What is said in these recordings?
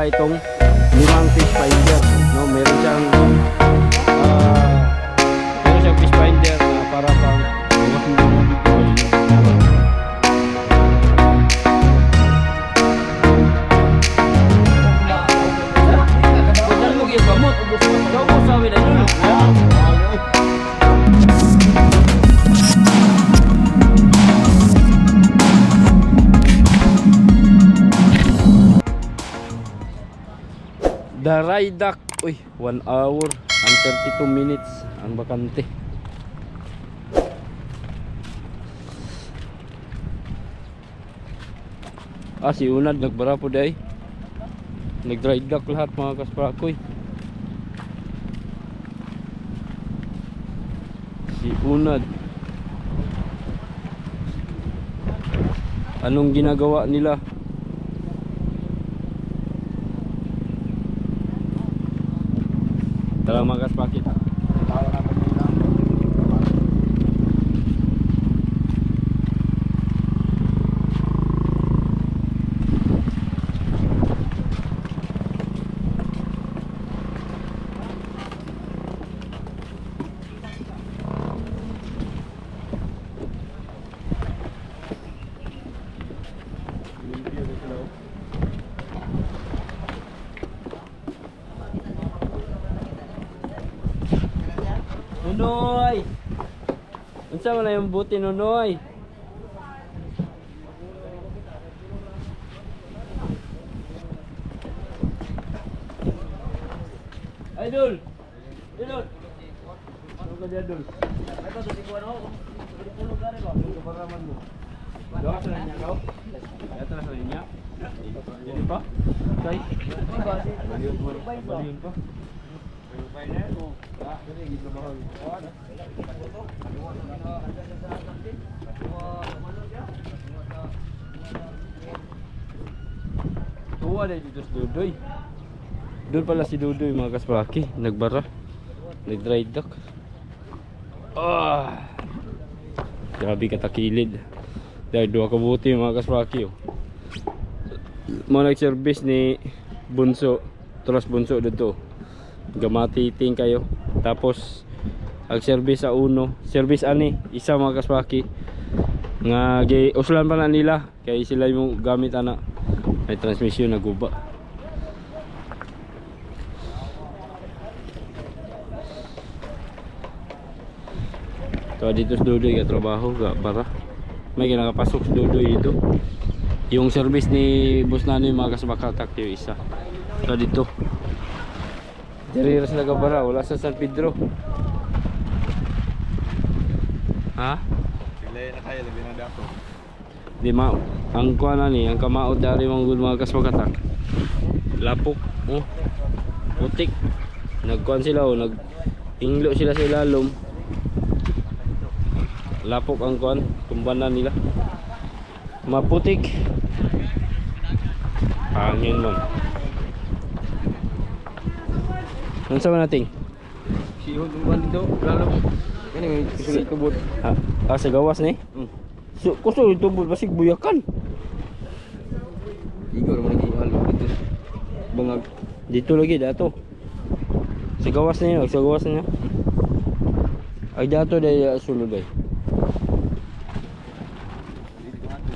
itong limang fish finder, no? Meron siyang fish finder na para pang Daray Duck. Uy, 1 hour and 32 minutes ang bakante. Si Unad nagbara po day. Nag-dry dock lahat mga kasprakoy. Si Unad. Anong ginagawa nila? Tara mga kaspakit. Nunoy! Unsa man na yung buti, Nunoy? Idol! Idol! Ano ka dyan, Idol? Ito, tutikuan ako. Tutipulog ka rin ba? Ito, kaparaman mo. Gawa sa niya, ikaw? Ito na sa niya? Jadi pa? Okay? Baliyon pa? Baliyon pa? Tuwa na dito si Dudoy. Doon pala si Dudoy mga kaspaki. Nagbara. Nag-dry dock. Grabe katakilid. Dahil dua kabuti mga kaspaki. Mga nag-service ni Bunso. Tulas Bunso dito. Gamatiting kayo. Tapos ang service sa uno, service ani isa mga kaswaki nga uslan pa na nila kay sila yung gamit ana may transmission na guba. So dito sa Dudoy ka trabaho ga para may ginakapasok sa Dudoy dito. Yung service ni boss nani mga kasbakatak yung isa. So dito diri sila kabara, wala sa San Pedro. Ha? Pilay na kaya labi na dako. Di ma ang kuana ni, ang kamaod dari mga kasbakatak. Lapok, putik. Nagkuan sila nag-inglo sila sa ilalom. Lapok ang kuan, kumbanan nila. Maputik. Hangin man. Ano sa nating? Sihod ng bando, lalo. Kani may isulit tubod. Sa gawas ni? So, kuso yung tubod basig buyakan. Igo naman nag-ialo dito. Bangag. Dito lagi dato. Sa gawas niya, sa gawas niya. Ay dato day sulod ay.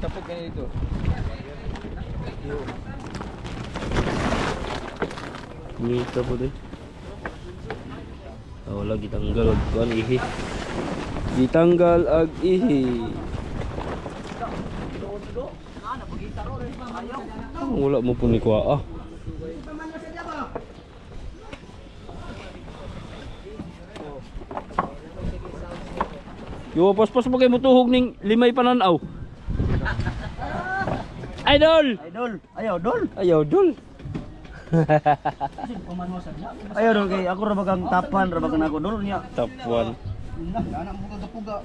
Tapok kani dito. Dito po day. Wala gitanggal kuan ihi. Gitanggal ag ihi. Wala mo po ni kuha. Yo pas-pas mo kay mutuhog ning limay pananaw. Idol. Idol, ayaw dol. Ayaw dol. Ayaw dol kay ako ra bagang tapan ra bagang ako dol nya. Top 1. Anak mo kagapuga.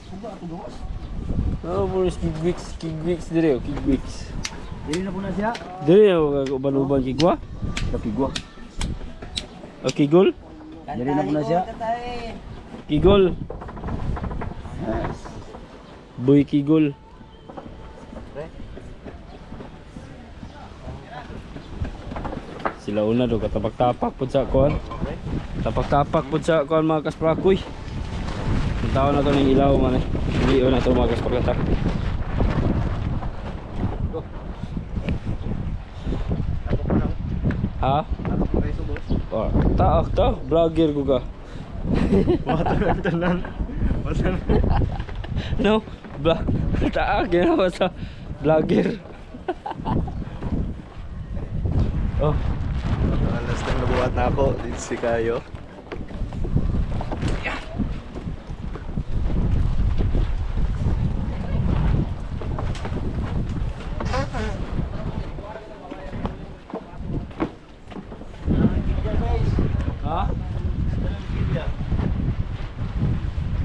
Puga ato gawas. Puro kigwix dire, kigwix. Dili na po na siya. Dire uban-uban kigwa. Kapigwa. O kigol? Dili na po na siya. Kigol. Boy kigol. Sila una do katapak-tapak pud sa kuan. Tapak-tapak pud sa kuan mga kasprakoy. Ang tao na to ng ilaw man eh. Liyo na to mga kasprakatak. Ha? Oh, taak ta, vlogger ko ka. No, taak yan ako sa vlogger. Oh, Alas nang nabuhat na ako dito si Kayo. ha?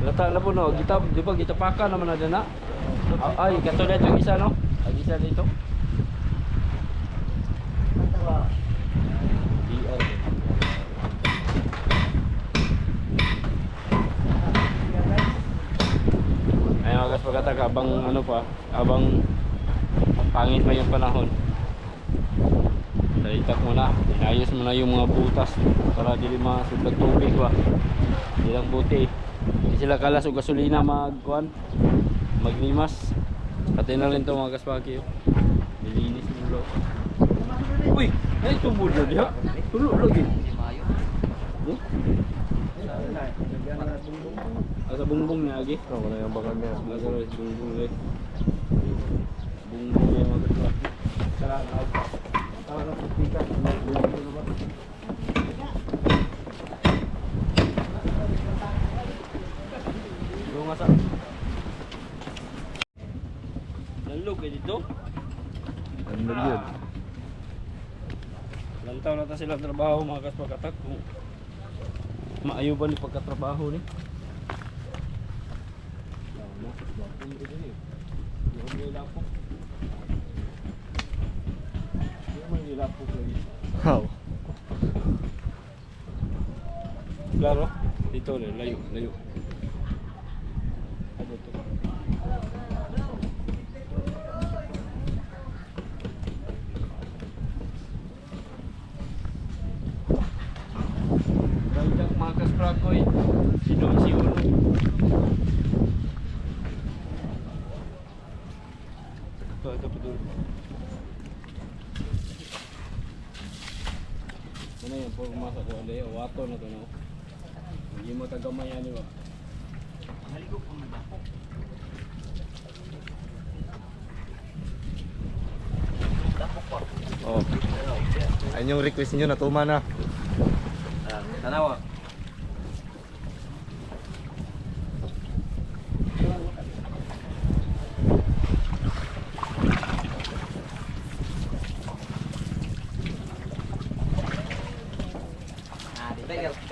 Lata na po no, kita, di ba kita paka naman na dana? Ay, katulad yung isa no? Ang isa dito. DR. Ay, magas pagkatag, abang ano pa, abang pangit pa yung panahon. Dalitak mo na, inayos mo na yung mga butas para dili masudlag tubig ba. Di lang buti. Hindi sila kalas o gasolina magkuhan, maglimas. Pati na rin to mga kaspaki. Nilinis mo lo. Uy! Ay tubod na diha. Tulo lagi. Hmm? Asa bungbong niya lagi. Oh, wala yung bakal niya. Asa bungbong lagi. Bungbong niya mga kaspaki. Sarap na. Tawag na putika. Yung asa. Nalog eh dito. Ano yun? Lantaw na ta sila trabaho mga kaspakatak. Kung maayo ba ni pagkatrabaho ni? How? Klaro, dito le, layo, layo. Ano to? Dagdag mga kasprakoy, si Uno. Ito pa doon. Ano yung purma sa doon? Wato na to no? Hindi mo tagamayan yun. Naligo po mo ba? Oh. Ayun yung request niyo, natuma na. Tanawa.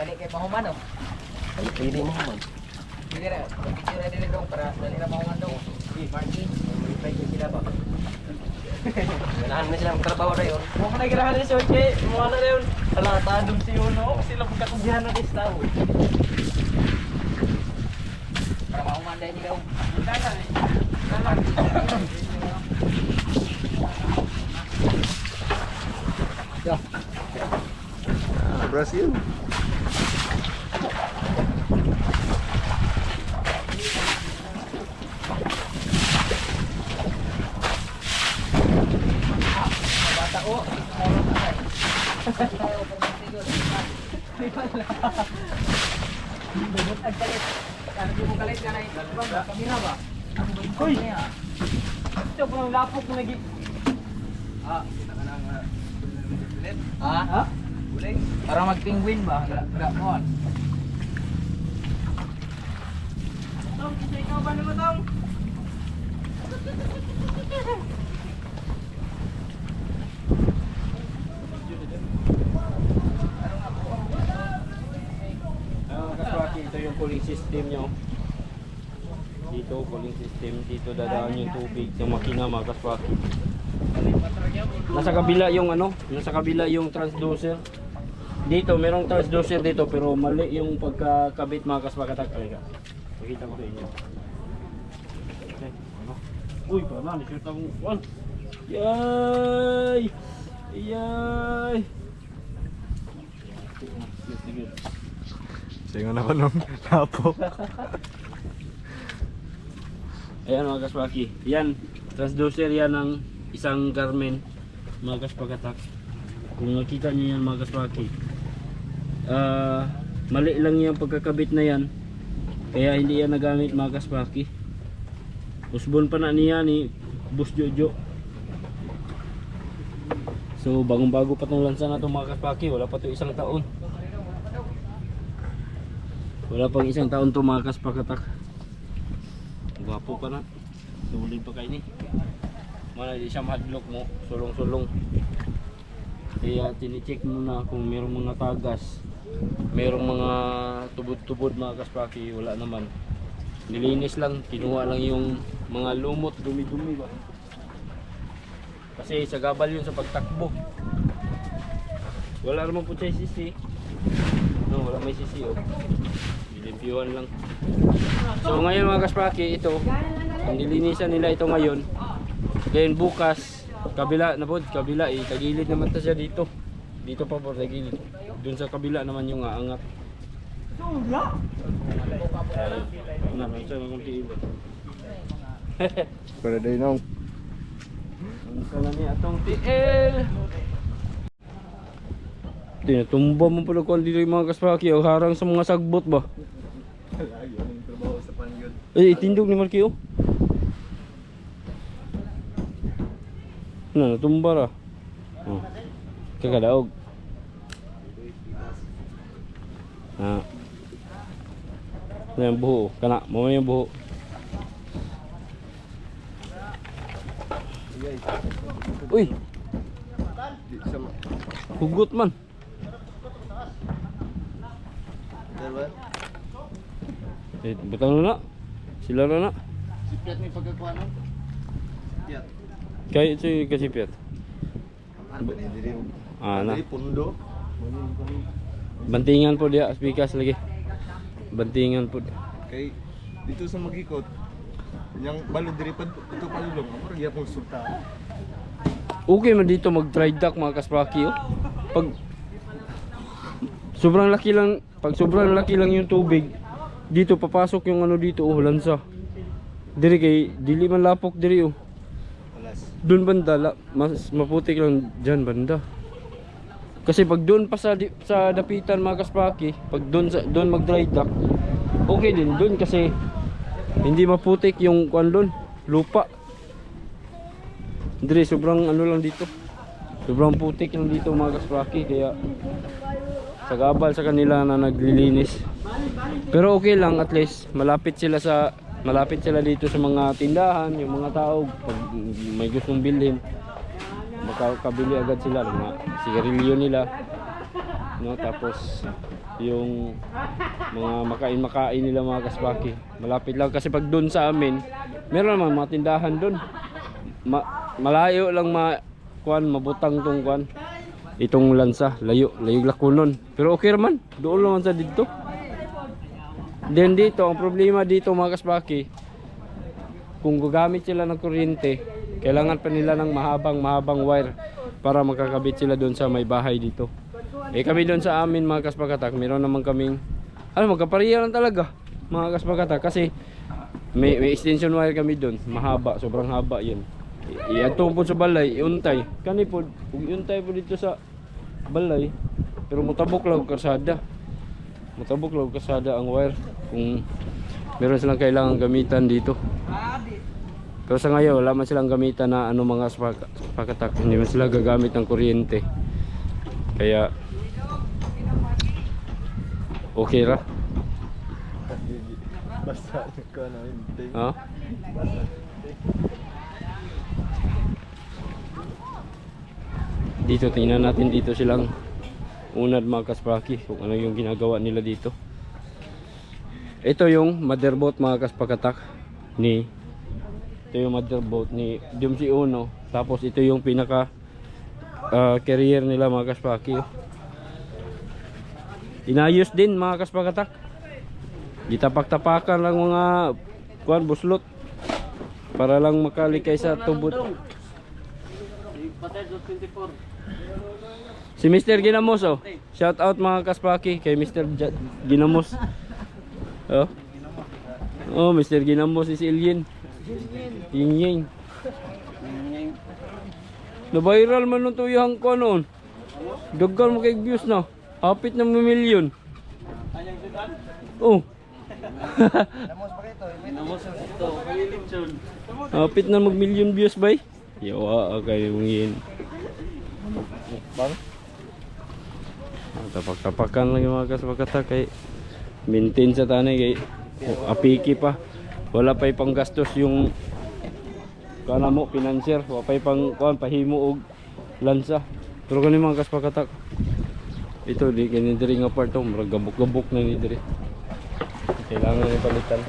Kali kay mahuman oh. Pwede mo man. Sige ra, picture dili dong para dali ra mahuman dong. Si Marky, reply ko sila ba. Ganahan na silang trabaho na yun. Mo na girahan ni Sir Kay, mo na rin. Ala tadum si Uno, sila pagkatugihan na dis tao. Para mahuman dai ni daw. Kana ni. Brazil. Bata o, moron na ay. Tayo pag magtigod. Bubot ang kalit. Ano di mo kalit ka na kamera ba? Uy! Ito po ng lapok mo lagi. Kita ka nang ulit. Ha? Uling. Para mag-penguin ba? Enggak mohon. Tong, isa ikaw ba naman tong? Kaswaki, ito yung cooling system nyo. Dito, cooling system. Dito dadaan yung tubig sa makina mga kaswaki. Nasa kabila yung ano, nasa kabila yung transducer. Dito, merong transducer dito pero mali yung pagkakabit mga kaswakatak. Pakita ko sa inyo. Okay, ano? Uy, parang nashoot akong one. Yay! Yay! yun. Singon ako nung napok. Ayan mga kaswaki. Yan, transducer yan ng isang Garmin mga kaspakatak. Kung nakita nyo yan mga kaswaki, mali lang yung pagkakabit na yan, kaya hindi yan nagamit mga kaspaki. Usbon pa na niya ni Boss Jojo. So bagong bago pa tong lansa na to mga kaspaki. Wala pa to isang taon. Wala pang isang taon to mga kaspakatak. Gwapo pa na. Sulit pa kayo ni. Mana di siya mahadlok mo. Sulong-sulong. Kaya tinicheck muna kung mayroong mga tagas, mayroong mga tubod-tubod mga kaspaki. Wala naman. Nilinis lang. Kinuha lang yung mga lumot, dumi-dumi ba. Kasi sa gabal yun sa pagtakbo. Wala naman po siya sisi. No, wala may sisi oh. Bilimpyuhan lang. So ngayon mga kaspaki, ito ang nilinisan nila ito ngayon. Then bukas kabila na po, kabila tagilid naman ta siya dito. Dito pa po tagilid. Doon sa kabila naman yung aangat. Naman siya ng tiilo. Para day nung. Ang sala ni atong TL. Tinatumba mo pala kung dito yung mga kaspaki o harang sa mga sagbot ba? Ayaw ng trabaho sa pangyod. Itindog ni Marky oh. Natumba ra. Oh. Kakadaog. Ano yung buho? Kana, mo yung buho. Uy! Hugot man. Diba? Butang na na. Sila na na. Sipiat may pagkakuha nun. Sipiat. Kaya ito yung kasipyat. Ano ba diri? Na. Diri pundo. Bantingan po dia, spikas lagi. Bantingan po. Kay dito sa magikot. Yang balod diri pa ito palulong. Mura gyud akong sulta. Okay man dito mag-dry dock mga kaspaki oh. Pag sobrang laki lang yung tubig, dito papasok yung ano dito oh, lansa. Diri kay dili man lapok diri oh. Doon banda mas maputik lang diyan banda. Kasi pag doon pa sa dapitan mga kaspaki, pag doon mag-dry dock, okay din doon kasi hindi maputik yung kuan doon, lupa. Diri sobrang ano lang dito. Sobrang putik lang dito mga kaspaki, kaya sagabal sa kanila na naglilinis. Pero okay lang, at least malapit sila dito sa mga tindahan, yung mga tao pag may gustong bilhin, makakabili agad sila ng mga sigarilyo nila, no? Tapos yung mga makain nila mga kaspaki, malapit lang kasi pag doon sa amin meron naman mga tindahan doon. Malayo lang mabutang tong kuan itong lansa, layo lakunon, pero okay naman doon naman sa dito. Then dito ang problema dito mga kaspaki, kung gagamit sila ng kuryente, kailangan pa nila ng mahabang wire para makakabit sila doon sa may bahay dito. Kami doon sa amin mga kaspakatak, meron naman kaming magkapareha lang talaga mga kaspakatak, kasi may extension wire kami doon, mahaba, sobrang haba yan. Iatong po sa balay, iuntay kani po, iuntay po dito sa balay, pero mutabok lang kasada ang wire kung meron silang kailangan gamitan dito. Pero sa ngayon wala man silang gamitan na mga pakatak, hindi man sila gagamit ng kuryente, kaya okay ra. Basta ko na hindi. Dito tingnan natin dito silang unad mga kaspaki, kung ano yung ginagawa nila dito. Ito yung motherboard mga kaspakatak ito yung motherboard ni Dumsi Uno. Tapos ito yung pinaka carrier nila mga kaspaki. Inayos din mga kaspakatak. Ditapak-tapakan lang mga buslot para lang makalikay sa tubod. Si Mr. Ginamos oh. Shout out mga kaspraki kay Mr. Ginamos. Oh. Oh, Mr. Ginamos is alien. Ying. Na-viral man nung tuyang ko noon. Daggal mo kay views na. Hapit na milyon. Oh. Hapit na mag-million views bay. Yawa kay mungin. Bang? Tapak-tapakan lang yung mga kasbakata kay maintain sa tanay kay apiki pa. Wala pa'y panggastos yung kana mo financier, wala pa'y pang kuan pahimo og lansa. Pero kani mga kasbakata ito di kani diri nga part to, murag gabok-gabok na ni diri. Kailangan ni palitan.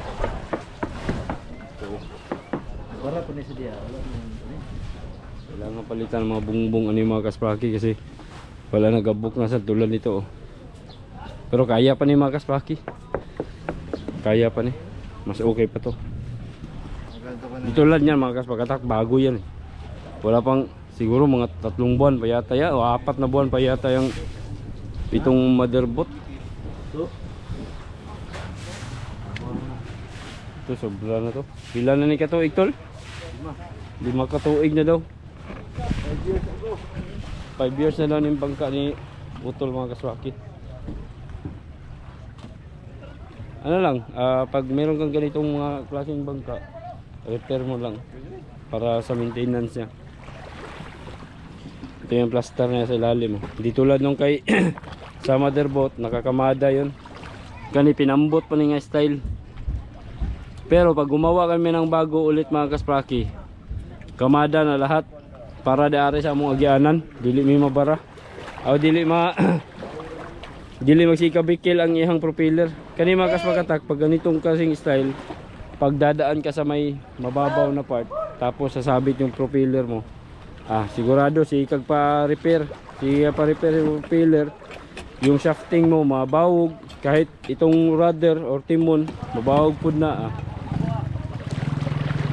Wala po ni sa diya. Kailangan palitan mga bungbong ano yung mga kaspraki kasi wala na gabok na sa tulad nito oh. Pero kaya pa ni mga kaspraki. Kaya pa ni. Mas okay pa to. Dito lang yan mga kaspakatak, bago yan eh. Wala pang siguro mga 3 buwan pa yata yan o 4 na buwan pa yata yung itong motherboard. Ito sobra na to. Pila na ni katuig tol? 5 katuig na daw. 5 years na lang yung bangka ni Utol mga kaswaki. Ano lang, pag meron kang ganitong mga klaseng bangka, repair mo lang para sa maintenance niya. Ito yung plaster niya sa ilalim. Hindi tulad nung kay sa motherboard, nakakamada yun. Kani pinambot pa nga style. Pero pag gumawa kami ng bago ulit mga kaspraki, kamada na lahat para daari sa among agyanan, dili mi mabara. Aw dili dili magsikabikil ang ihang propeller. Kani mga kaspakatak, pag ganitong kasing style, pag dadaan ka sa may mababaw na part, tapos sasabit yung propeller mo, sigurado si kag pa-repair, yung propeller, yung shafting mo mabawog, kahit itong rudder or timon mabawog pud na.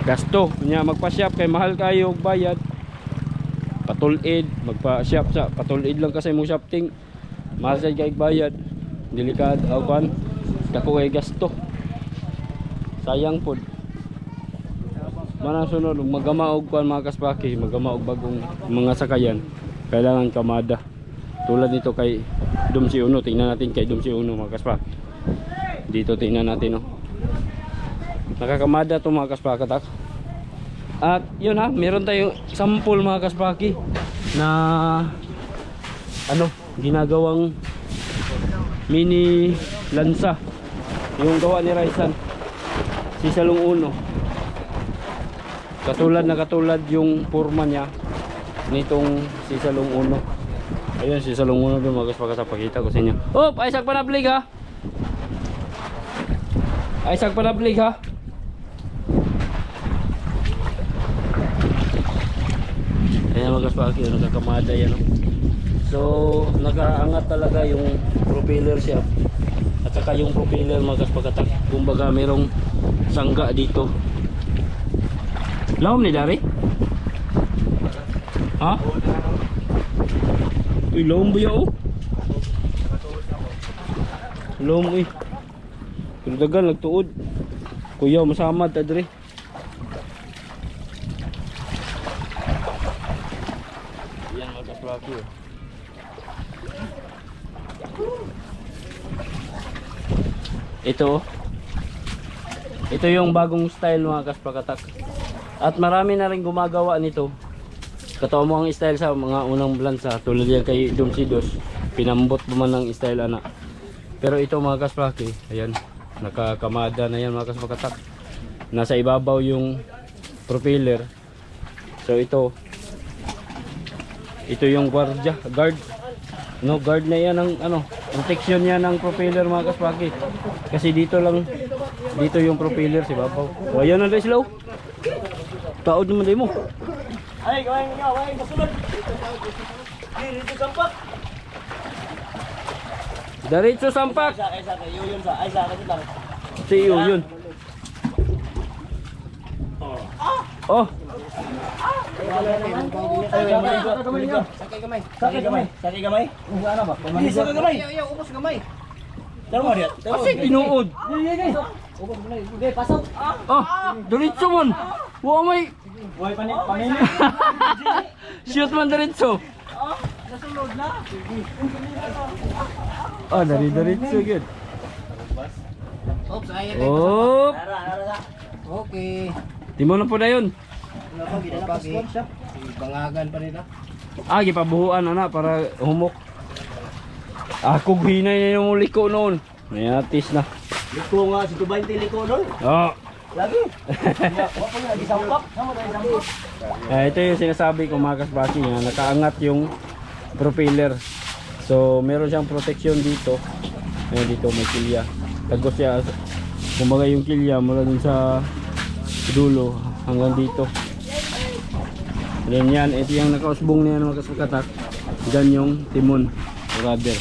Gasto nya magpa-shop kay mahal kayo og bayad. Patulid, magpa-shop sa patulid lang kasi mo shafting. Mahal sa kay bayad. Delikado awan. Dako kay gasto. Sayang pod. Mana sunod magama og kuan mga kaspaki, magama og bagong mga sakayan. Kailangan kamada. Tulad nito kay Dumsi Uno, tingnan natin kay Dumsi Uno mga kaspaki. Dito tingnan natin no. Nakakamada to mga kaspakatak. At yun meron tayong sample mga kaspaki na ginagawang mini lansa. Yung gawa ni Raisan si Salong Uno. Katulad yung forma niya nitong si Salong Uno. Ayun si Salong Uno doon mga kaspakatak, pakita ko sa inyo. Oh, Isaac Panablig ha. Isaac Panablig ha. Ayan mga kaspaki, nagkakamada yan. So nakaangat talaga yung propeller shaft at saka yung propeller mga kaspakatak. Kumbaga merong sangga dito. Lawom ni Dari? Ha? Uy, lawom ba yun? Lawom eh. Pero dagan nagtuod. Kuya masamad ta Dari. Yan mga kaspaki oh. Ito yung bagong style mga kaspakatak. At marami na rin gumagawa nito. Katawa mo ang style sa mga unang lansa. Tulad yan kay Dumsidos. Pinambot pa man ng style anak. Pero ito mga kaspaki, ayan, nakakamada na yan mga kaspakatak. Nasa ibabaw yung propeller. So ito yung guard na yan ng protection niya ng propeller mga kaspaki. Kasi dito yung propeller si babaw. O ayan na rin sila. Taod naman din mo. Ay, gawin nga, gawin kasunod. Dito sampak. Diretso sampak. Ay, sa kayo yun sa. Ay, sa kayo lang. Si iyo yun. Oh, Sakay gamay. Sakay gamay. Sakay gamay. Ano ba? Hindi sakay gamay. Yo, ubos gamay. Tara mo diyan. kasi tinuod. Ubos gamay. Okay, pasok. Ah, diretso man. Wa may Boy, panini. shoot man diretso. Nasulod na. Ah, diretso gud. Oops, ayan. Oh, Okay. timo na po dayon. Ano pa gidala pa sponsor? Bangagan pa nila. Ah, gipabuhuan ana para humok. Ako hinay na yung liko noon. Nayatis na. Liko nga si 20 liko doon. Oh. Lagi. Wa pa lagi sampap. Samo dai sampap. Ito yung sinasabi ko mga kasbaki nga nakaangat yung propeller. So meron siyang protection dito. Ayan dito may kilya. Tagos siya. Kumbaga yung kilya mula dun sa dulo hanggang dito. Then yan, ito yung nakausbong niya mga kasbakatak. Diyan yung timon, rudder.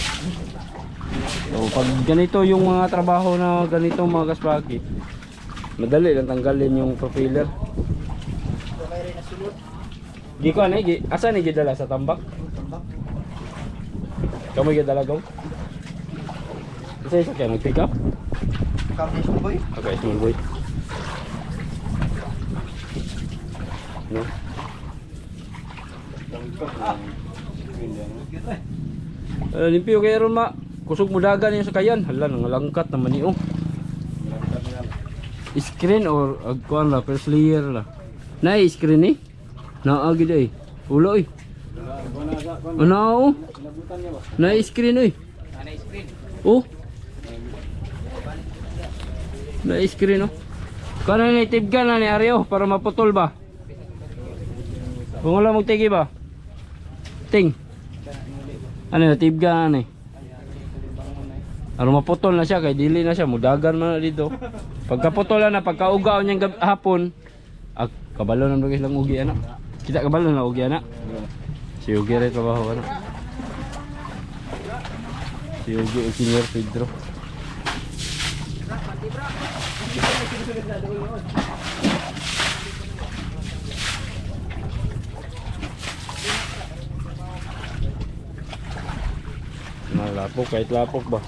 So pag ganito yung mga trabaho na ganito mga kasbaki, madali lang tanggalin yung propeller. Gi ko ani, asa ni gidala sa tambak? Kamu gidala go? Kasi sa kaya nag-pick up? Kami mo boy. Okay, small boy. No? Limpyo kayo ron ma. Kusog mo dagan yung sakayan. Hala, nangalangkat naman niyo. Screen or agkuan la, first layer la. Na screen ni? Naagid ay. Ulo ay. Ano? Na screen oy. Ana screen. Oh. Na screen oh. Kana ni tibgan na ni Aryo para maputol ba? Kung wala mong tigi ba? Ting. Ano tibgan ni? Aron maputol na siya kay dili na siya mudagan man na dito. Pagkaputol na pagkaugaw niyang hapon, kabalo nang bagay lang ugi ana. Kita kabalo na ugi ana. Si Ugi rin trabaho ana. Si Ugi Engineer Pedro. Lapok kahit lapok ba?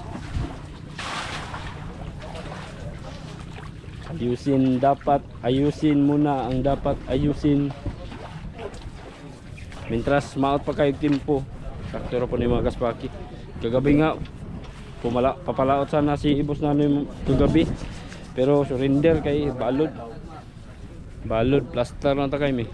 Ayusin muna ang dapat ayusin. Mintras maot pa kayo timpo. Saktoro po ni mga kaspaki. Kagabi nga papalaot sana si ibos namin kagabi. Pero surrender kay balod. Balod plaster na ta kay mi.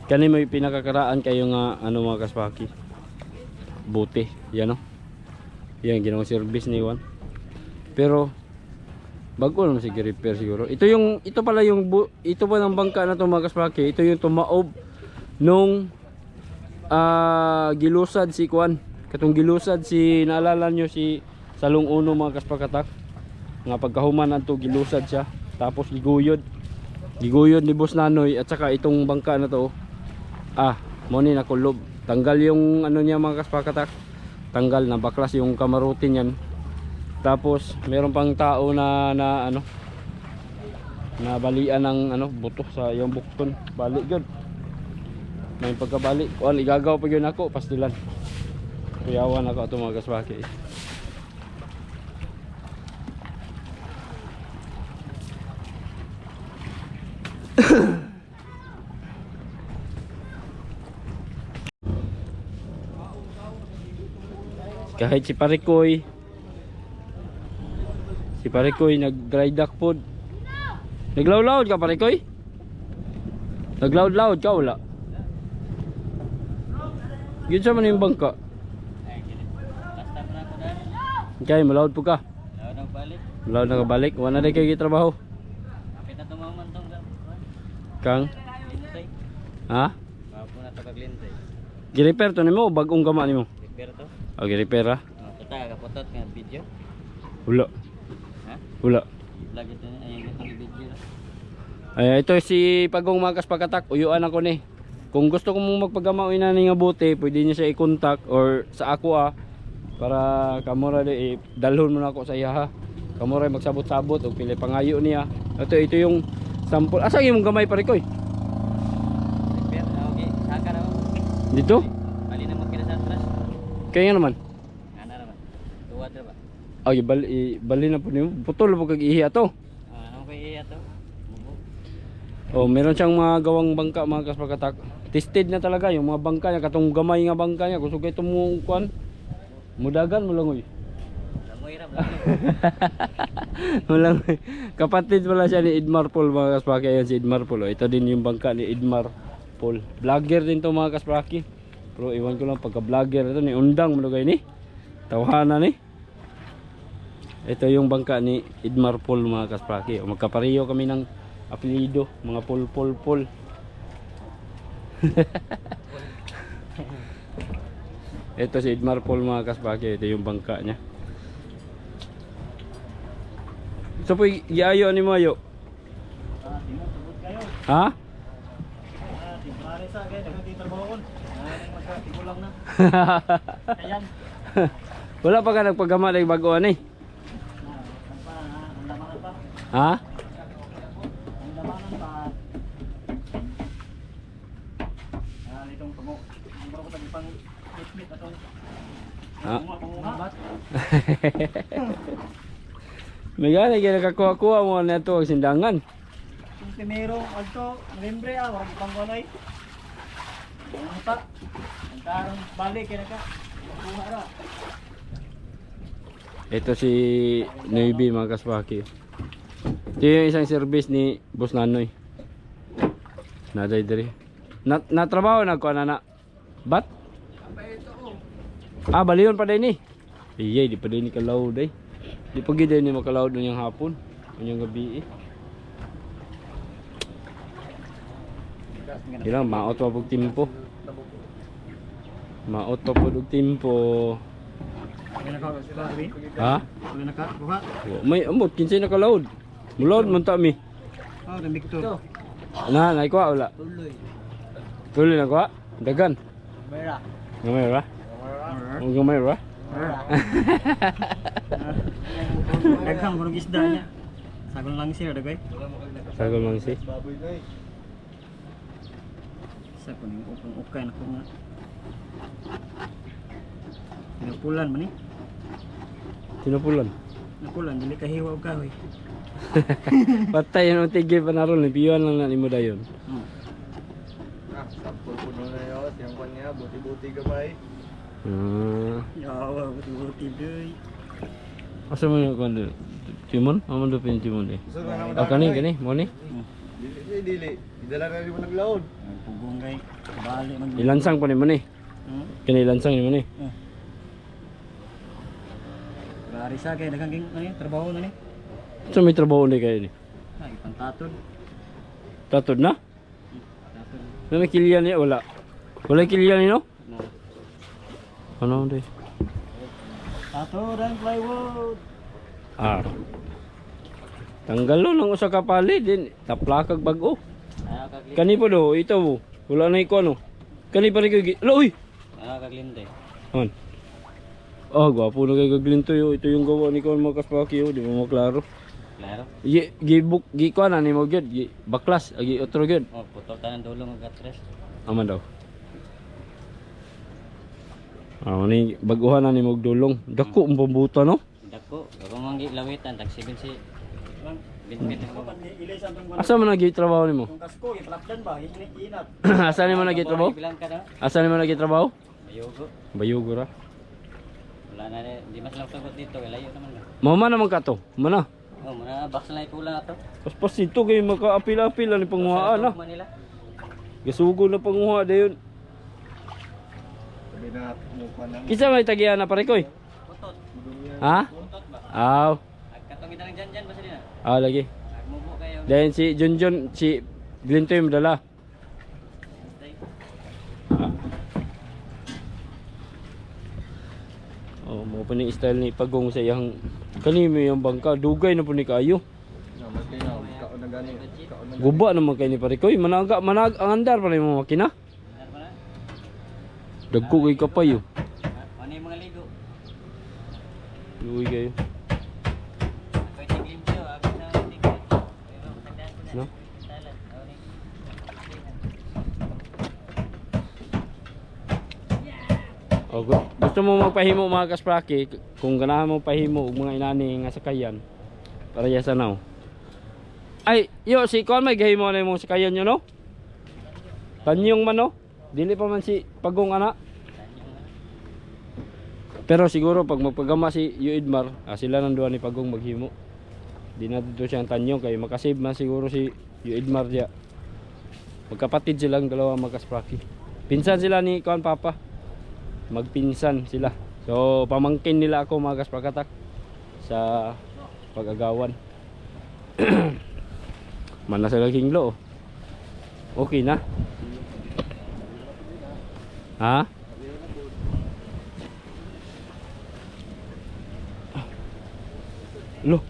Kani may pinakakaraan kayo nga ano mga kaspaki. Buti, yan o. Yan ginawang service ni Juan. Pero bago naman sige repair siguro. Ito pala yung ito pa ng bangka na to mga kaspaki. Ito yung tumaob nung gilusad si Juan. Katong gilusad si naalala nyo si Salong Uno mga kaspakatak. Nga pagkahuman adto gilusad siya. Tapos giguyod ni Boss Nanoy at saka itong bangka na to. Mo ni nakulob. Tanggal yung ano niya mga kaspakatak. Tanggal na baklas yung kamaruti niyan. Tapos meron pang tao na ano na balian ng ano buto sa yung bukton. Balik gyud. May pagkabalik. Kuan igagaw pa gyud ako pastilan. Kuyawan ako ato mga kaspaki. Kahit si Parikoy nag-dry dock pod. Naglaw-lawd ka Parikoy? Naglaw-lawd ka wala? Yun sa man yung bangka. Okay, malawd po ka. Malawd na kabalik. Wala na kayo trabaho. Kapit na tumaman tong Kang? lintay. Ha? Mapo na to kaglintay. Gi-repair to nimo o bagong gama nimo? Repair to. O gi-repair ha? Kita kapotot nga video. Wala. Ha? Wala. Lagi to ay itong video. Ay, ito si Pagong Makas Pagkatak. Uyuan ako ni. Kung gusto ko mong magpagama o inani nga bote, pwede niyo siya i-contact or sa ako para kamura di dalhon mo na ako sa iya ha. Kamura magsabot-sabot og pili pangayo niya. Ito yung sample. Asa imong gamay pare koy? Repair, okay. Saka na. Dito? Bali na magkira sa atras. Kaya nga naman. Ana ra ba? Tuwa ra ba? Ay bali na po nimo. Putol po kag ihi ato. Ano kay iya to? Oh, meron siyang mga gawang bangka mga kaspakatak. Tested na talaga yung mga bangka niya katong gamay nga bangka niya. Kusog ito mo kuan. Mudagan mo langoy. Langoy ra ba? Walang kapatid pala siya ni Edmar Paul mga kaspaki. Ayan si Edmar Paul. Oh, ito din yung bangka ni Edmar Paul. Vlogger din to mga kaspaki. Pero iwan ko lang pagka vlogger ito ni Undang malugay ni. Tawhana ni. Ito yung bangka ni Edmar Paul mga kaspaki. O magkapareho kami ng apelido, mga Paul. Ito si Edmar Paul mga kaspaki. Ito yung bangka niya. So po iayo ni mo ayo. Tinutubod kayo. Ha? Timari sa kayo, nagtitrabaho ko. Magkatigulang na. Ayan. Wala pa ka nagpagama ng bagoan eh. Ang lamangan pa. Ha? Ang lamangan pa. Itong pamo. Ang baro ko tabi pang mit atong. Ha? Pangunga. May gani kaya nakakuha-kuha mo na ito ang sindangan. Kung primero, alto, Novembre warang pang waloy. Ang pa. Ang tarong balik kaya ka. Kuha ra. Ito si Navy mga kaspaki. Ito yung isang service ni Boss Nanoy. Naday diri. Natrabaho na ko na. Bat? Ah, baliyon pa din ni. Iyay, di pa din ni kalawd eh. Di pa gid ni makalawd yung hapon, yung gabi eh. Ilang maot pa pug timpo. Maot pa pug timpo. May nakakuha sila sabi. Ha? May nakakuha. May amot kinsay nakalawd. Mulawd man ta mi. Oh, the Victor. Na, naikuha wala. Tuloy. Tuloy na kuha. Dagan. Mera. Gamay ra? Ang gamay ra? Daghang kurang isda niya. Sagol lang siya dagay. Sagol man si. Baboy na eh. Sa kuning upang ukay na ko nga. Napulan man ni. Tinupulan. Napulan dili kahiwa og kahoy. Patay yung tigil pa na ron. Ipiyuan lang na ni mo dayon. Sampol po na yun. Yung kanya, buti-buti gamay. Yawa buti day. Asa mo yung kuwan doon? Timon? Amo doon pin timon eh. So, nga naman Ah, kani, mo ni? Dili. Idala na rin mo naglaod. Pugong kay bali man. Ilansang pa ni mo ni. Kani ilansang ni mo ni. Gari sa kay daghang ano trabaho na ni. So may trabaho ni kayo ni. Ay pantatod. Tatod na? Tatod. Na may kilyan niya? Wala. Wala kilyan ni no? Ano day? Tatod ang plywood. Ah. Tanggalo ng usa ka pali din taplakag bag-o. Kani po do, ito mo. Wala na iko ano. Kani pa rin kayo. Alo, uy! Kaglinde. Han. Oh, gwapo na kayo gaglinto yo. Ito yung gawa ni Kon mga kaspaki yo. Di mo maklaro. Klaro. Gibuk, gi ko na ni mo gyud. Baklas, agi otro gyud. Oh, putol tanan dulo mga tres. Aman daw. Ni baguhan na ni mo dulong. Dako ang pambuta no. Dako, ako manggi lawitan tag 7 si binbit ko. Ilay sa tong Asa man nagi trabaho nimo? Kung kasko iplapdan ba inat. Asa ni mo nagi trabaho? Bilang ka na. Asa ni mo nagi trabaho? Ayoko. Bayugo ra. Wala na di mas lang sagot dito, layo naman na. Mama naman ka to. Mana? Oh, muna box na ikulang ato. Paspas ito kay maka-apil-apil ni panguhaan na. Manila. Gasugo na panguha dayon. Sabi na mukha ng Kisa may tagihan na pare koy. Putot. Ha? Putot ba? Aw. Katong kita ng dyan ba sila? Aw lagi. Agmubo kayo. Dahil si Junjun si Glinto yung dala. Oh, mo pa ni style ni Pagong sa iyang kanimo yung bangka dugay na po ni kayo. mas kayo kaon na gani. Kaon na. Guba naman kay ni pare koy manag ang andar pa ni mo makina. Ano ba na? Dagko kay kapayo. Ano yung mga ligo? Luwi kayo. No? O, gusto mo magpahimo mga kaspraki, kung ganahan mo pahimo og mga inani nga sakayan para ya sanaw. Ay, yo si kon may gahimo na imong sakayan yo no? Tanyong man no? Dili pa man si Pagong ana. Pero siguro pag magpagama si Yuidmar, sila nang duha ni Pagong maghimo. Di na dito siyang Tanyong kay makasave man siguro si Yuidmar dia. Magkapatid silang dalawa magkaspraki. Pinsan sila ni kon papa. Magpinsan sila. So pamangkin nila ako mga kasprakatak sa pag-agawan. Mana sa hinglo. Okay na. Ha?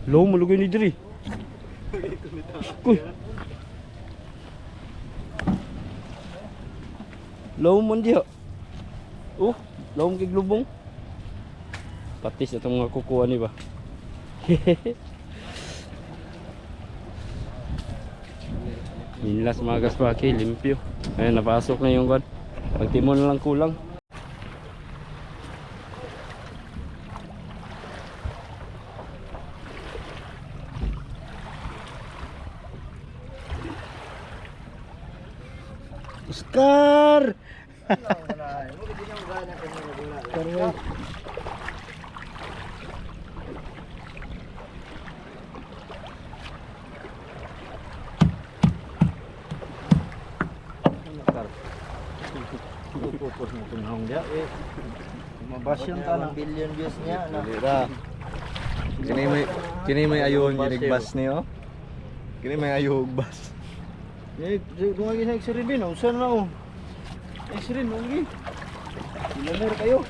Lo mulugay ni diri. Kuy. Lo mon dia. Laom kay glubong. Patis itong mga kukuha ni ba. Minlas mga kaspraki, limpyo. Ayun, napasok na yung kwan. Pagtimon na lang kulang. Oscar! Pupus mo tunong dia mabasyan ta ng billion views niya na. Dira. Kini may ayon yung bus niyo. Kini may ayog bus. Kung lagi sa X-ray din, usan na oh. X-ray mo lagi. Ilamur kayo.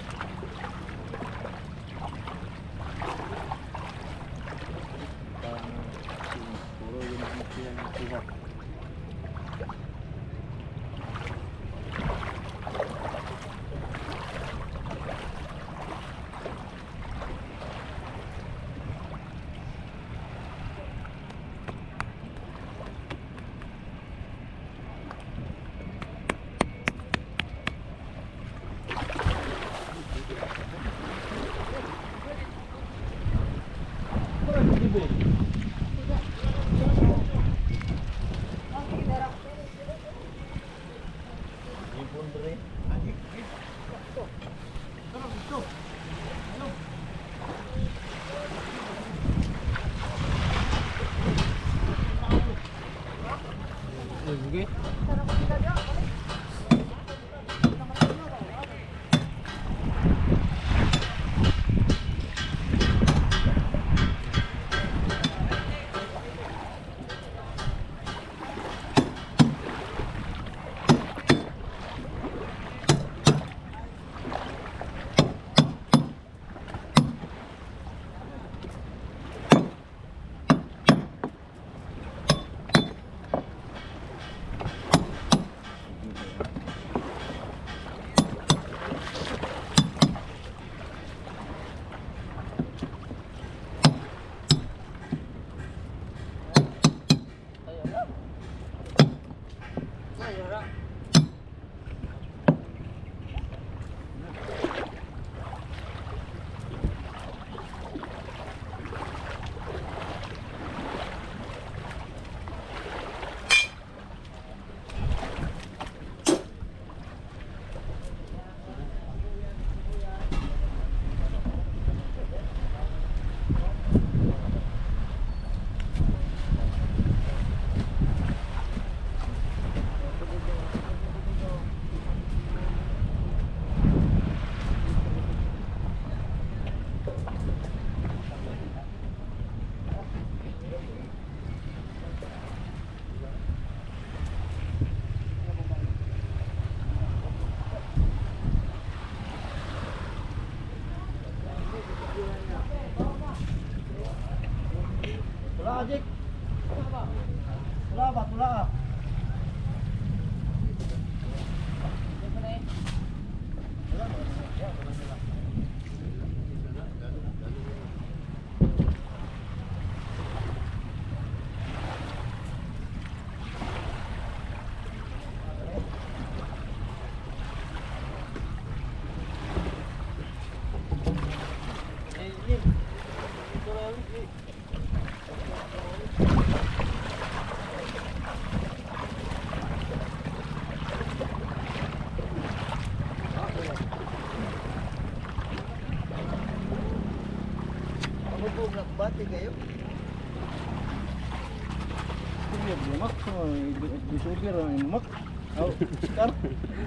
Bati kayo.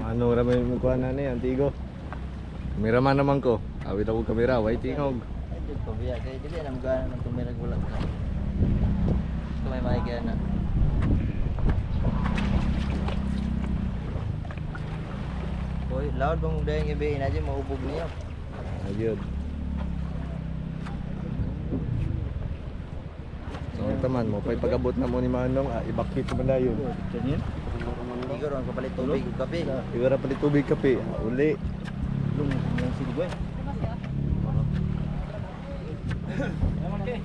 Ano ramay mo kuha na niyan, Tigo? Kameraman naman ko. Awit ako kamera, way tingog. Ito biya kay dili na magana ng tumira gulat. Ito may maigyan na. Hoy, loud bang dayang ibe na maubog niya. Ayun. So, taman mo, pay pagabot na mo ni Manong, ibakit mo na yun. Tigo ron kapalit tubig ug kape. Igara pa tubig kape, uli. Lung yang sige boy. Naman kay.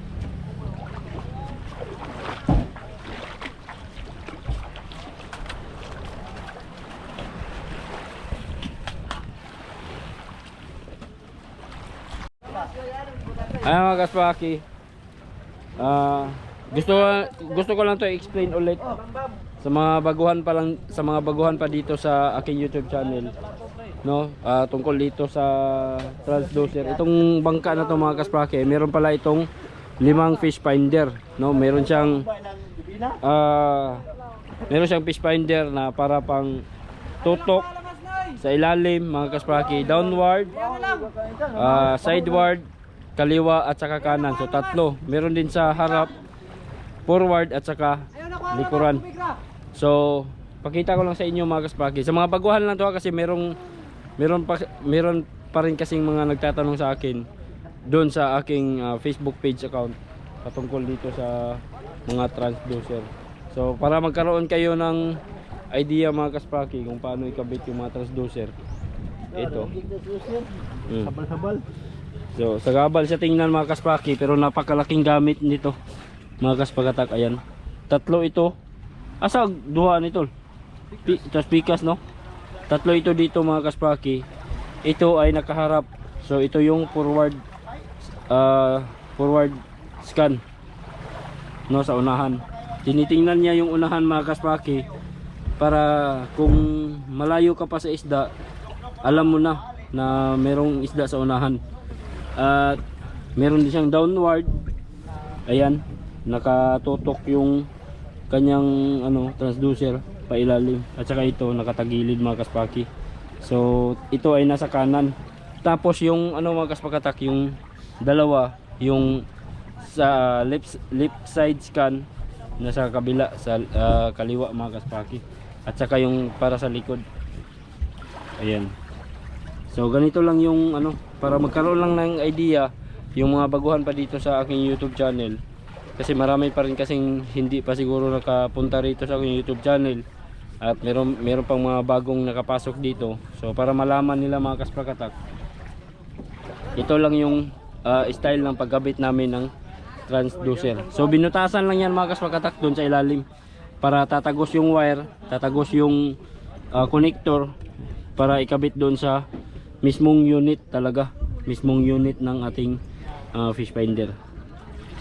Ayan mga kaspaki, gusto ko lang to explain ulit sa mga baguhan pa dito sa aking YouTube channel, no, tungkol dito sa transducer. Itong bangka na to mga kaspaki, meron pala itong 5 fish finder, no, meron siyang fish finder na para pang tutok sa ilalim mga kaspaki, downward, sideward, kaliwa at saka kanan. So tatlo. Meron din sa harap, forward at saka likuran. So pakita ko lang sa inyo mga kaspaki. Sa mga baguhan lang to kasi meron pa rin kasing mga nagtatanong sa akin doon sa aking Facebook page account patungkol dito sa mga transducer. So para magkaroon kayo ng idea mga kaspaki kung paano ikabit yung mga transducer, ito. Habal-habal. So sa gabal siya tingnan mga kaspaki, pero napakalaking gamit nito mga kaspakatak. Ayan, tatlo ito. Asa duha nito? Tapos pikas, no? Tatlo ito dito mga kaspaki. Ito ay nakaharap. So ito yung forward scan, no, sa unahan. Tinitingnan niya yung unahan mga kaspaki para kung malayo ka pa sa isda, alam mo na na merong isda sa unahan. At meron din siyang downward. Ayan, nakatutok yung kanyang transducer pa ilalim, at saka ito nakatagilid mga kaspaki. So ito ay nasa kanan. Tapos yung mga kaspakatak, yung dalawa, yung sa left side scan nasa kabila sa kaliwa mga kaspaki, at saka yung para sa likod. Ayan. So ganito lang yung para magkaroon lang ng idea yung mga baguhan pa dito sa aking YouTube channel, kasi marami pa rin kasing hindi pa siguro nakapunta rito sa aking YouTube channel, at meron pang mga bagong nakapasok dito. So para malaman nila mga kaspakatak, ito lang yung style ng pagkabit namin ng transducer. So binutasan lang yan mga kaspakatak doon sa ilalim para tatagos yung wire, tatagos yung connector para ikabit doon sa mismong unit talaga, mismong unit ng ating fish finder.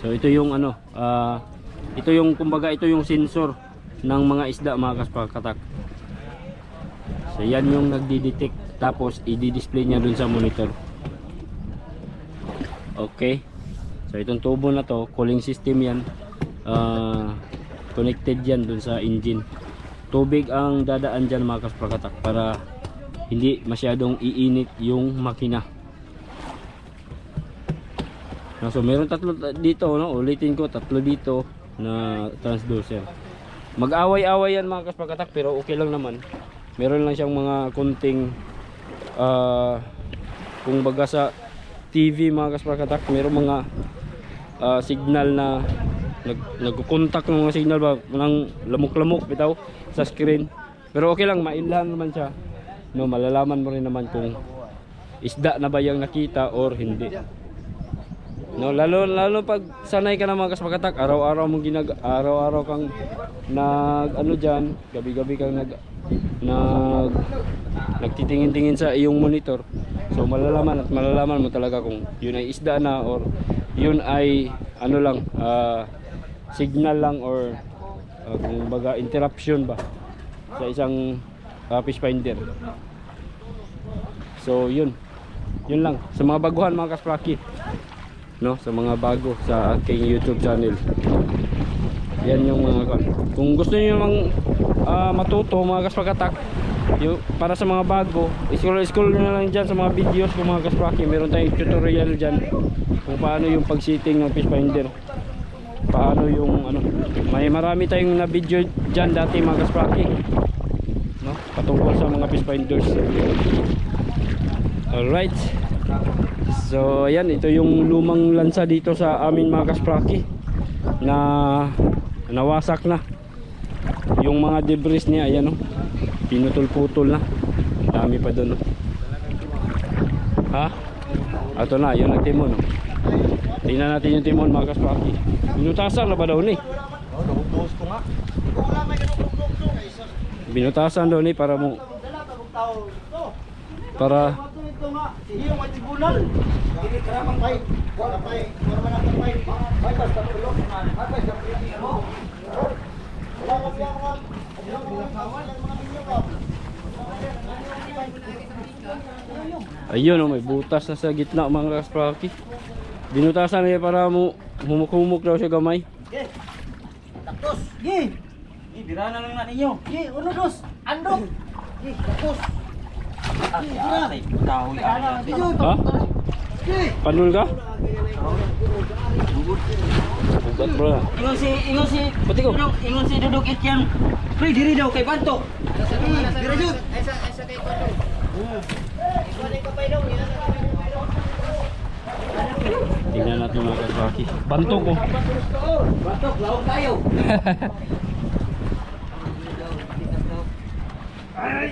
So ito yung ito yung kumbaga, ito yung sensor ng mga isda mga kaspakatak. So yan yung nagdi-detect, tapos i-display niya dun sa monitor. Okay, so itong tubo na to, cooling system yan, connected yan dun sa engine. Tubig ang dadaan dyan mga kaspakatak para hindi masyadong iinit yung makina. So meron tatlo dito, no? Ulitin ko, tatlo dito na transducer. Mag-away-away yan mga kaspakatak, pero okay lang naman. Meron lang siyang mga kunting kung baga sa TV mga kaspakatak, meron mga signal na nagkukontak ng mga signal ba ng lamok-lamok bitaw sa screen. Pero okay lang, mainlan naman siya, no, malalaman mo rin naman kung isda na ba yung nakita or hindi, no, lalo pag sanay ka na mga kaspakatak, araw-araw araw-araw kang diyan, gabi-gabi kang nagtitingin-tingin sa iyong monitor. So malalaman mo talaga kung yun ay isda na or yun ay signal lang, or kung baga interruption ba sa isang fish finder. So yun lang sa mga baguhan mga kaspaki. no, sa mga bago sa aking YouTube channel. Yan yung mga kung gusto niyo mang matuto mga kaspakatak, yung para sa mga bago, scroll nyo lang dyan sa mga videos ko mga kaspaki. Meron tayong tutorial dyan kung paano yung pag-setting ng fish finder, paano yung ano, may marami tayong na video dyan dati mga kaspaki, no, patungkol sa mga fish finders. Alright, so ayan, ito yung lumang lansa dito sa amin mga kaspraki na nawasak na yung mga debris niya. Ayan, pinutol-putol na, dami pa doon. Ha? Ito na, yung nagtimon. Tingnan natin yung timon mga kaspraki. Binutasan na ba daw ni? Oh, nabubuhos ko nga. Binutasan daw ni para mo para ayun, may butas na sa gitna mga kaspraki. Binutasan niya para mo humuk-humuk daw siya gamay. Taktos! Ye! Dira na lang na ninyo. Ye, uno dos. Andok. Ye, taktos. Ay, tahu ya. Ha? Panul ka? Bugat bro. Ingon si Pati ko. Ingon si Duduk Ityan. Pre diri daw kay Bantok. Dira jud. Asa kay Bantok. Tingnan natin mga kaswaki. Bantok ko. Bantok, laog tayo.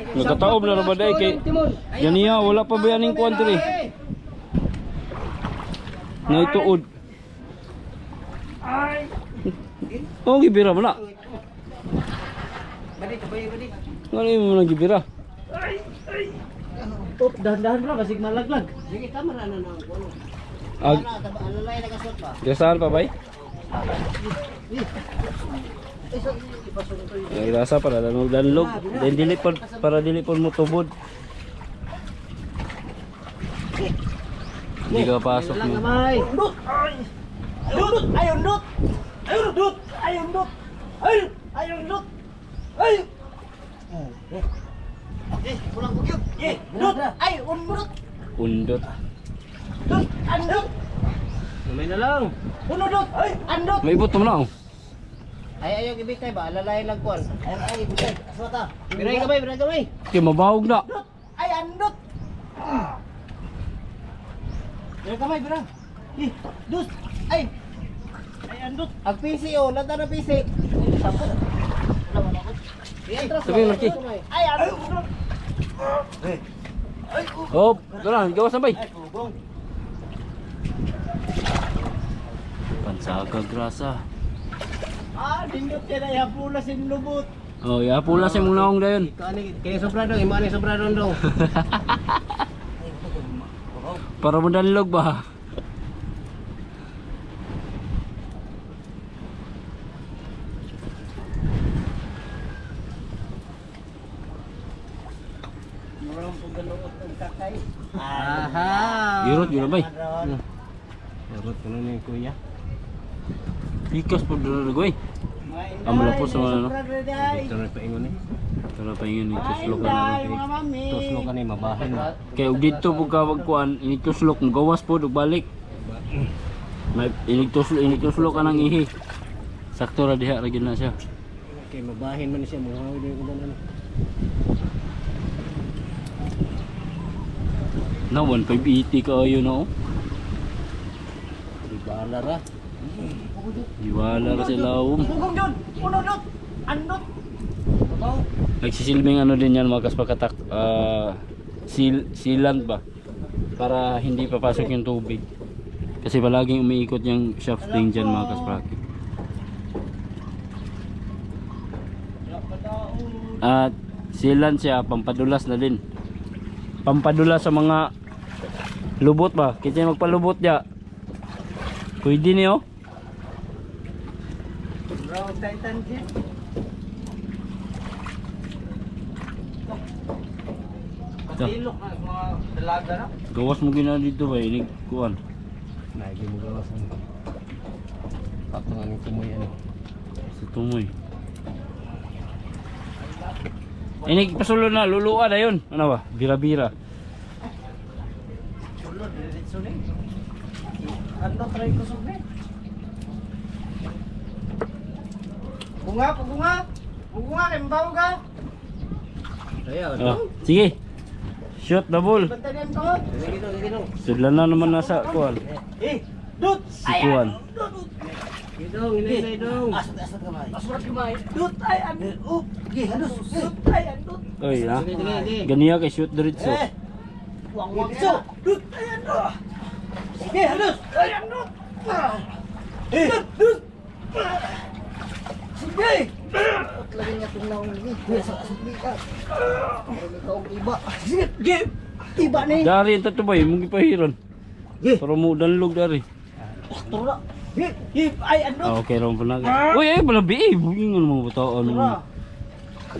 Nagkataob na naman dahil kay yan niya, wala pa ba yan yung country na ituod. Oh, gibira mo na. Ano yung mga gibira? Oh, dahan-dahan ra basig malaglag. Sige tama ra na nang kuno. Alalay nagasot pa. Gasahan pa bay? Ang rasa para danlog. Then dili para dili po mo tubod. Hindi ka pasok mo. Undot! Undot! Ay, undot! Ay, undot! Ay, undot! Ay! Ay, undot! Ay! Pulang bugyog! Undot! Ay, undot! Undot. Undot! Andot! May na lang. Undot! Ay! Andot! May ibot mo na. Ay, ayaw ibitay ba? Alalay lang kuwan. Ay, ibitay. Aswata. Biray kamay, biray kamay. Kaya mabahog na. Andot! Ay, andot! Biray kamay, biray. Dus! Ay! Ay, andot! Ang PC oh, lata na PC. Sampo. Sabi mo, Marky. Ay, andot! Oh, ito na. Gawas na bay. Ay, pugong. Pansagag grasa. Dindot yan ay hapula sin lubot. Oh, ya pula sa mong naong dayon. Kaya sobrado, imo ani sobrado daw. Para mo danlog ba? Murang pugaluot ang kakay. Aha. Irot yun na bay. Irot ko na ni kuya. Pikas po doon na goy. Amala po sa ano. Ito na paingon ni. Ito na pa yun. Ituslok na natin. Tuslok ka ni mabahin. Kaya ug dito po kawagkuan. Inituslok. Gawas po. Balik. Inituslok ka ng ihi. Sakto ra diha. Ragin na siya. Kay mabahin man siya. Mga hawid yung ulan. Na 1,580 ka ayun no. Di bala ra. Iwala ra sila Pugong doon! Uno dot! Andot! Nagsisilbing ano din yan mga kaspakatak, sealant ba para hindi papasok yung tubig kasi palaging umiikot yung shafting dyan mga kaspaki. At sealant siya, pampadulas na din, pampadulas sa mga lubot ba, kasi magpalubot niya pwede niyo. Brown Titan siya. Patilok na mga dalaga na. Gawas mo gina dito ba, inig kuan Lagi mo gawasan. Patungan ng tumoy ano. Sa tumoy. Ini pasulod na luluan na yun. Ano ba? Bira-bira. Sulod, diretso ni. Ano try ko sugni? Bunga, bunga. Bunga, limbaw ka. Oh, sige. Shoot the ball. Bantayan ko. Gino. Sudlan na naman nasa kuan. Dut. Si kuan. Gidong, ini dong. Asat kamay. Asat kamay. Dut ay andut. Gi, halus. Dut ay andut. Oy, ha. Ganiya kay shoot diretso. Wang dut ay andut. Sige, halus. Ay andut. Dut. Sige. Lagi nga tunaw ni. Biasa sige ka. Ikaw iba. Sige, gi. Iba ni. Dari ito to boy, mong ipahiron. Gi. Pero mo danlog dari. Tura. Gi, ay andut. Ah, okay ron pala. Uy, ay pala bi, buingon mo bataon mo. Tura.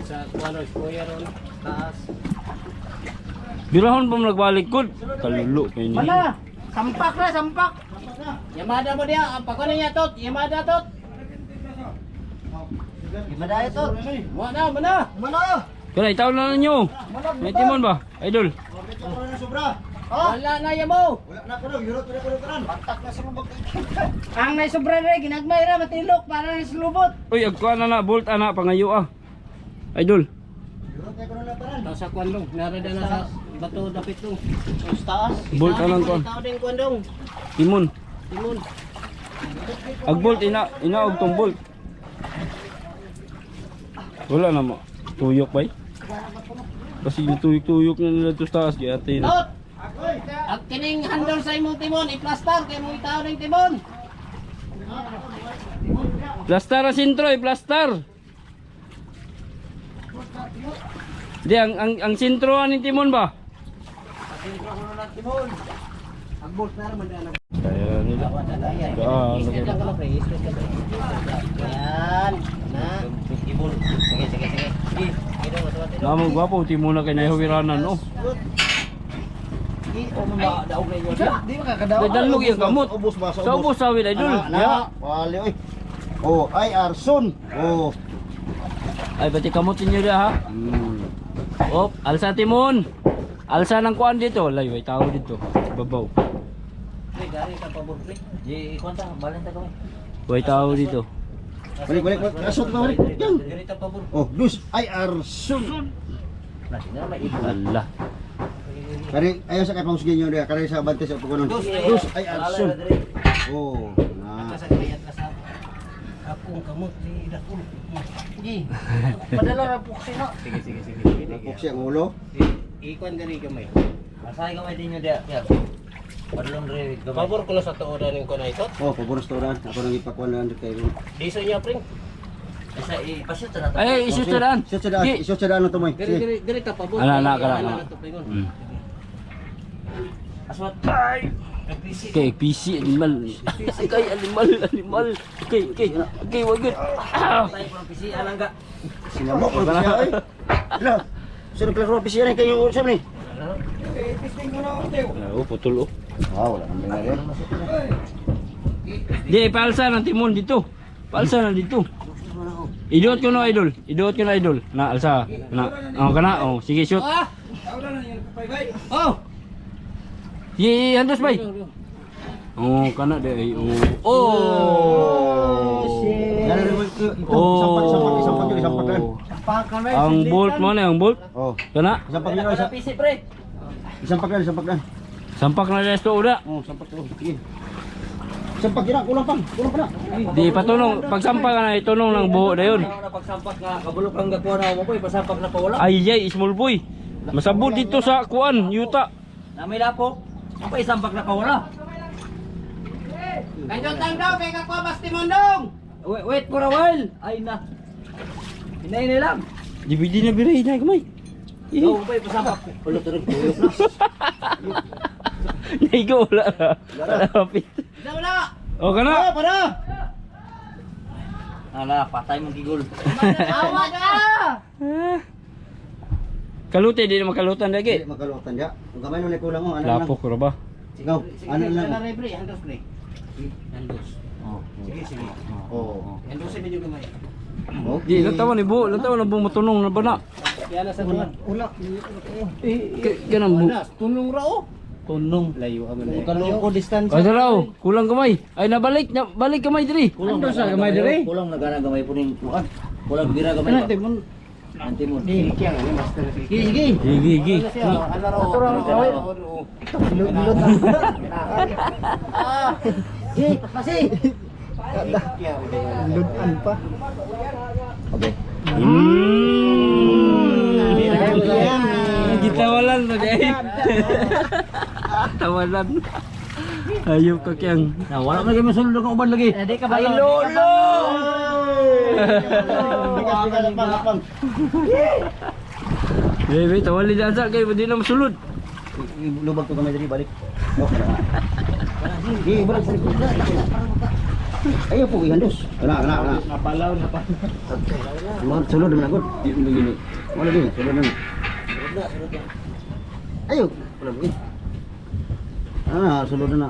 Sa kuano kuya ron taas. Birahon pa mo nagbalik kod. Kalulo kay ni. Mana? Sampak na, sampak. Yamada mo dia, pagkuhan niya tot, Yamada tot. Gimana itu? Mana? Mana? Kaya itaw na ninyo. May timon ba? Idol. Wala na yamo. Ang may sobra rin, ginagmay ra, matilok, para rin sulubot. Uy, agkuan na bolt ana pangayo ah. Idol. Taw sa kwandong, narada na sa bato dapit dong. Taas. Bolt anang kuan. Taw din kwandong. Timon. Timon. Ag bolt ina og tong bolt. Wala na mo. Tuyok bay. Kasi yung tuyok-tuyok na nila to sa taas kaya ate na. Tot. At kining handle sa imong timon, i-plaster kay mo itaw ning timon. Plaster ang sintro, plaster. Di ang sintro ang timon ba? Ang bolt na man ana. Kaya nila. Gaano Isket lang ko pre, isket ka. Yan. Na. Ibol. Sige. Gino mo sa na mo gwapo timon na kay nahawiranan no. daog na yun. Di makakadaw. Kay dalog yung kamot. Ubos ba Sa ubos sawid idol. Ya. Wali oy. Oh, ay arson. Oh. Ay pati kamot ninyo dia ha. Op, alsa timon. Alsa ng kuan dito. Layo ay tao dito. Babaw. Pre, gari ka pabor pre. Di konta, balenta kami. Way tao dito. Balik. Asot ba balik? Yan. Gari ta pabor. Oh, dus ay arson. Nah, sila may ibol. Allah. Kari ayo sa kay pangsugin nyo dia, kari sa bante sa pagkunon. Dus ay arson. Oh, na. Sa kayat ka sa akong kamot di dakul. Gi. Padala ra puksi no. Sige. Napok siya ang ulo. Ikuan gari gamay. Masay ka din nyo dia. Padulong rin. Pabor ko na sa tuodan ning kunay tot. Oh, paboros to ran. Ako nang ipakuan lang kay Ron. Diso niya pring. Isa ipasyot na to. Ay, isu sa daan. Isot sa daan to moy. Gari ta pabor. Ana ka. Aswat. Okay, PC animal. Kay animal. Okay, wag good. Tay pang pisi alangga. Sinamok ko siya ay. Ila. Sino klaro pisiya ni kayo sa ni? Oh, putol oh. Ah, wala nang binari. Di palsa ng timon dito. Palsa na dito. Idot ko na idol. Na alsa. Na. Oh kana. Oh, sige shoot. Oh. Ye handos bay. Oh, kana de ay. Oh. Yan rin mo ito. Sampak. Pakan rin. Ang bolt mo na, ang bolt. Oh, Kana. sampak nyo Ada pisi pre. Sampak na. Sampak na resto uda. Oh, sampak to. Sige. Sampak gina, kulang pa na. Di patunong. Pag sampak ka na, itunong ng buho na yun. Na pagsampak nga kabulok ang gakuha na mo boy, pasampak na pawala. Ay, small boy. Masabot dito sa kuan, yuta. Na may lapok. Ang pa isampak na pawala. Kanjot tang daw kay kakwa bas timondong. Wait for a while. Ay na. Hinay lang. Dibidi na biray na kamay. Oh, boy, pasampak. Ulo to rin tuyok na. Naigo wala na. Lapit. Wala. O kana. Para. Ala, patay mong gigol. Awa ka. Kalute di na makalutan lagi. Magalutan dia. Ang kamay nun ay kulang mo. Ano lang. Lapok ra ba? Ikaw, ano lang? Ano na pre? Handos pre. Handos. Oh. Sige, sige. Oh. Handosin medyo gamay. Di, lantawan ni Bu. Lantawan na Bu matunong na ba na? Yan na sa tuwan. Wala. Ganang Bu. Tunong rao. Tunong. Layo ang layo. Kaloko distansya. Ay, daraw. Kulang gamay. Ay, nabalik. Balik gamay diri. Handos sa gamay dire. Kulang na gana gamay po ning kuan. Kulang bira gamay. Ano timon? Antimon. Di kaya nga master. Sige, sige. Gigi. Ano rao? Bilot. Sige, pasi. Ludan pa. Okay. Gitawalan mo dahil. Tawalan. Ayaw ka kyang. Na wala man gyud sulod ka uban lagi. Di ka ba lolo? Bebe, tawali dyan sa kayo. Hindi na masulod. Lubag ko gamay diri balik. Sige, balik balik. Ayo po ihandos. Kana. Napalaw na pa. Sulod man agad. Di mo gini. Wala din, sulod na. Ayo, wala din. Sulod na.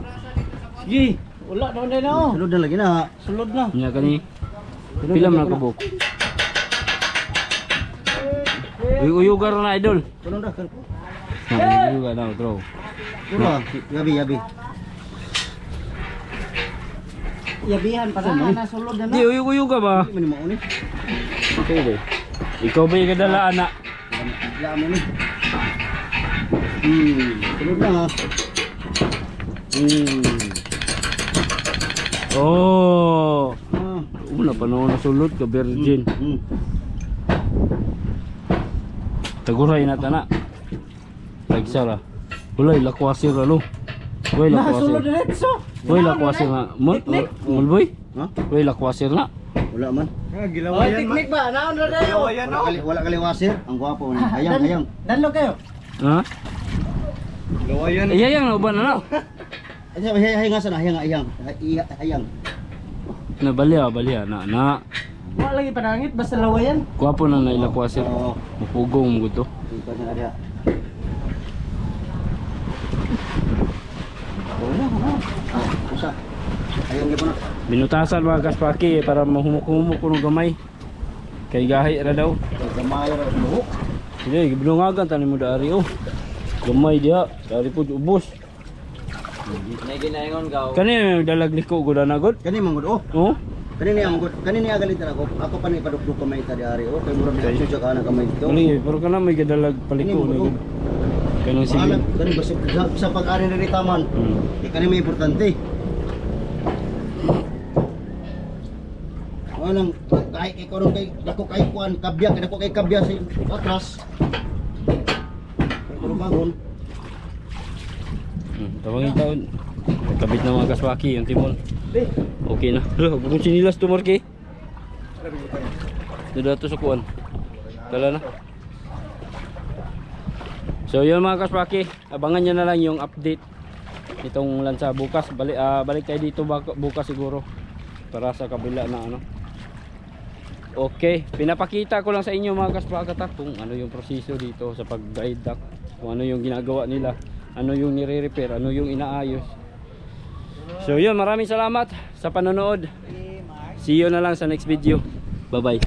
Sige. Wala na na na. Sulod na lagi na. Sulod na. Nya kani. Pilam na kabuk. Uyugar na idol. Sulod na. Uyugar na bro. Wala, yabi. Yabihan pa na sulod na Di uyuga ba? Hindi man mo ni. Okay deh. Ikaw ba yung kadala anak? Lamo ni. Sulod na. Oh. Wala pa na sulod ka virgin. Taguray na tana. Tagsara. Wala ilakwasir ano. Wala sulod ilakwasir. diretso. Wala ilakwasir na. Mulboy? Ha? Wala ilakwasir na. Wala man. Oh, teknik ba? Naon na dayo. Wala kaliwasir. Ang gwapo ni. Hayang. Danlo kayo. Ha? Gawayan. Iyayang na uban na. Hayang nga sana, hayang. Na balya na. Wala lagi panangit basta lawayan. Kuwapo na na ilakwasir. Oo. Mupugong mo to. Ikaw na ada. Wala. Usa. Hayang gyud na. Binutasan mga kaspaki para mahumok-humok kuno gamay. Kay gahi ra daw. Gamay ra mo. Sige, binungagan tani mo dari oh. Gamay dia, dari po ubos. Nay ginaingon gaw. Kani dalag liko gud na gud. Kani mangud oh. Oh? Kani niya galit ako. Ako pa ni padukduk kamay ta diari oh. Kay murag Okay. sa kana kamay dito. Kani pero kana may gadalag paliko na gud. Kanang sige. Kani basta sa pag-ari ni taman. Kani may importante. Anong kahit ikaw ron kay dako kay kuan kabya kay dako kay kabya sa atras. Pero bagon. Tawagin taon. Kabit na mga kaswaki yung timon. Okay na. Hala, kung sinilas to Marke. Dada to sa kuan. Tala na. So yun mga kaswaki, abangan nyo na lang yung update itong lansa bukas. Balik kayo dito bukas siguro para sa kabila na ano. Okay, pinapakita ko lang sa inyo mga kaswakatak kung ano yung proseso dito sa pag-guide duck, kung ano yung ginagawa nila, ano yung nire-repair, ano yung inaayos. So yun, maraming salamat sa panonood. See you na lang sa next video. Bye bye.